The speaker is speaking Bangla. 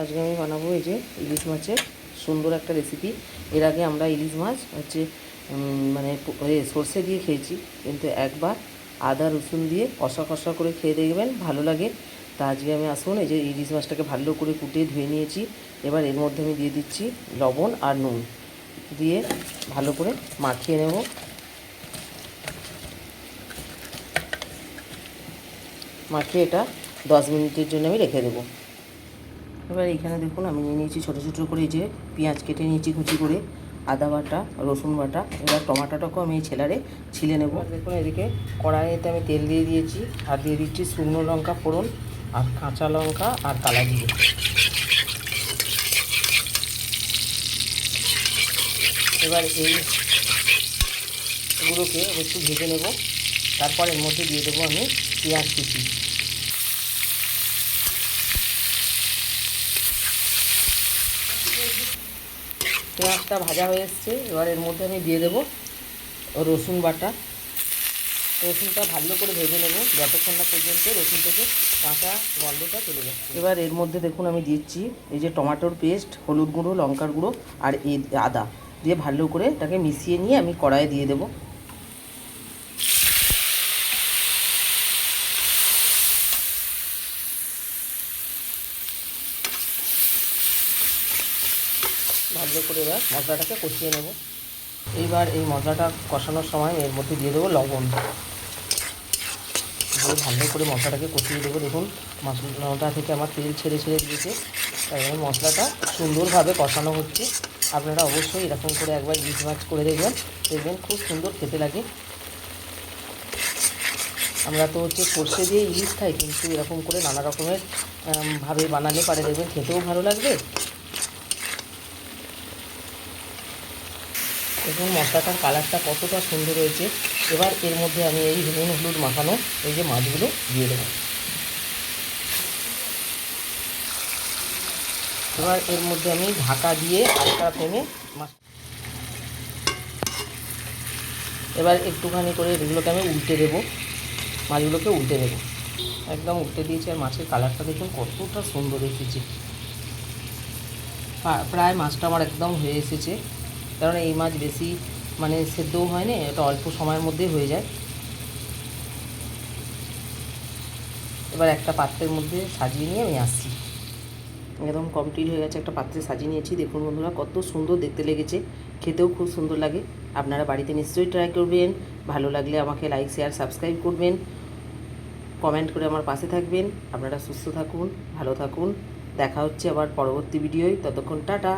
আজকে আমি বানাবো এই যে ইলিশ মাছের সুন্দর একটা রেসিপি। এর আগে আমরা ইলিশ মাছ হচ্ছে মানে সর্ষে দিয়ে খেয়েছি, কিন্তু একবার আদা রসুন দিয়ে কষা কষা করে খেয়ে দেখবেন, ভালো লাগে। তা আজকে আমি আসুন এই যে ইলিশ মাছটাকে ভালো করে কুটিয়ে ধুয়ে নিয়েছি। এবার এর মধ্যে আমি দিয়ে দিচ্ছি লবণ আর নুন দিয়ে ভালো করে মাখিয়ে নেব। মাখিয়ে এটা 10 মিনিটের জন্য আমি রেখে দেবো। এবার এইখানে দেখুন আমি নিয়ে নিয়েছি ছোটো ছোটো করে এই যে পেঁয়াজ কেটে নিয়েছি কুচি করে, আদা বাটা, রসুন বাটা। এবার টমাটোটাকেও আমি ছেলারে ছিলে নেব। দেখুন এদিকে কড়াইতে আমি তেল দিয়ে দিয়েছি আর দিয়ে দিচ্ছি শুকনো লঙ্কা ফোড়ন আর কাঁচা লঙ্কা আর কালা জিরে। এবার এইগুলোকে একটু ভেজে নেব। তারপর এর মধ্যে দিয়ে দেবো আমি পেঁয়াজ কুচি। পেঁয়াজটা ভাজা হয়ে এসছে, এবার এর মধ্যে আমি দিয়ে দেবো রসুন বাটা। রসুনটা ভালো করে ভেজে নেব যতক্ষণ না পর্যন্ত রসুন থেকে কাঁচা গন্ধটা চলে যাচ্ছে। এবার এর মধ্যে দেখুন আমি দিচ্ছি এই যে টমেটোর পেস্ট, হলুদ গুঁড়ো, লঙ্কার গুঁড়ো আর আদা দিয়ে ভালো করে এটাকে মিশিয়ে নিয়ে আমি কড়াইয়ে দিয়ে দেবো। ভালো করে এবার মশলাটাকে কষিয়ে নেব। এইবার এই মশলাটা কষানোর সময় এর মধ্যে দিয়ে দেবো লবণ, দিয়ে ভালো করে মশলাটাকে কষিয়ে দেবো। দেখুন মশলাটা থেকে আমার তেল ছেড়ে ছেড়ে দিয়েছে, তাই মশলাটা সুন্দরভাবে কষানো হচ্ছে। আপনারা অবশ্যই এরকম করে একবার ইলিশ মাছ করে দেখবেন, দেখবেন খুব সুন্দর খেতে লাগে। আমরা তো হচ্ছে সর্ষে দিয়ে ইলিশ খাই, কিন্তু এরকম করে নানা রকমের ভাবে বানালে পারে দেখবেন খেতেও ভালো লাগবে। এবং মশলাটার কালারটা কতটা সুন্দর হয়েছে। এবার এর মধ্যে আমি এই নুন হলুদ মাখানো এই যে মাছগুলো দিয়ে দেবো। এবার এর মধ্যে আমি ঢাকা দিয়ে হালকা ফ্লেমে এবার একটুখানি করে এগুলোকে আমি উল্টে দেবো, মাছগুলোকে উল্টে দেবো। একদম উল্টে দিয়েছি। আর মাছের কালারটা দেখুন কতটা সুন্দর এসেছে। প্রায় মাছটা আমার একদম হয়ে এসেছে, কারণ এই মাছ বেশি মানে সেদ্ধও হয় না, এটা অল্প সময়ের মধ্যেই হয়ে যায়। এবার একটা পাত্রের মধ্যে সাজিয়ে নিয়ে আমি আসছি। একদম কমপ্লিট হয়ে গেছে, একটা পাত্রে সাজিয়ে নিয়েছি। দেখুন বন্ধুরা কত সুন্দর দেখতে লেগেছে, খেতেও খুব সুন্দর লাগে। আপনারা বাড়িতে নিশ্চয়ই ট্রাই করবেন। ভালো লাগলে আমাকে লাইক শেয়ার সাবস্ক্রাইব করবেন, কমেন্ট করে আমার পাশে থাকবেন। আপনারা সুস্থ থাকুন, ভালো থাকুন। দেখা হচ্ছে আবার পরবর্তী ভিডিওয়। ততক্ষণ টাটা।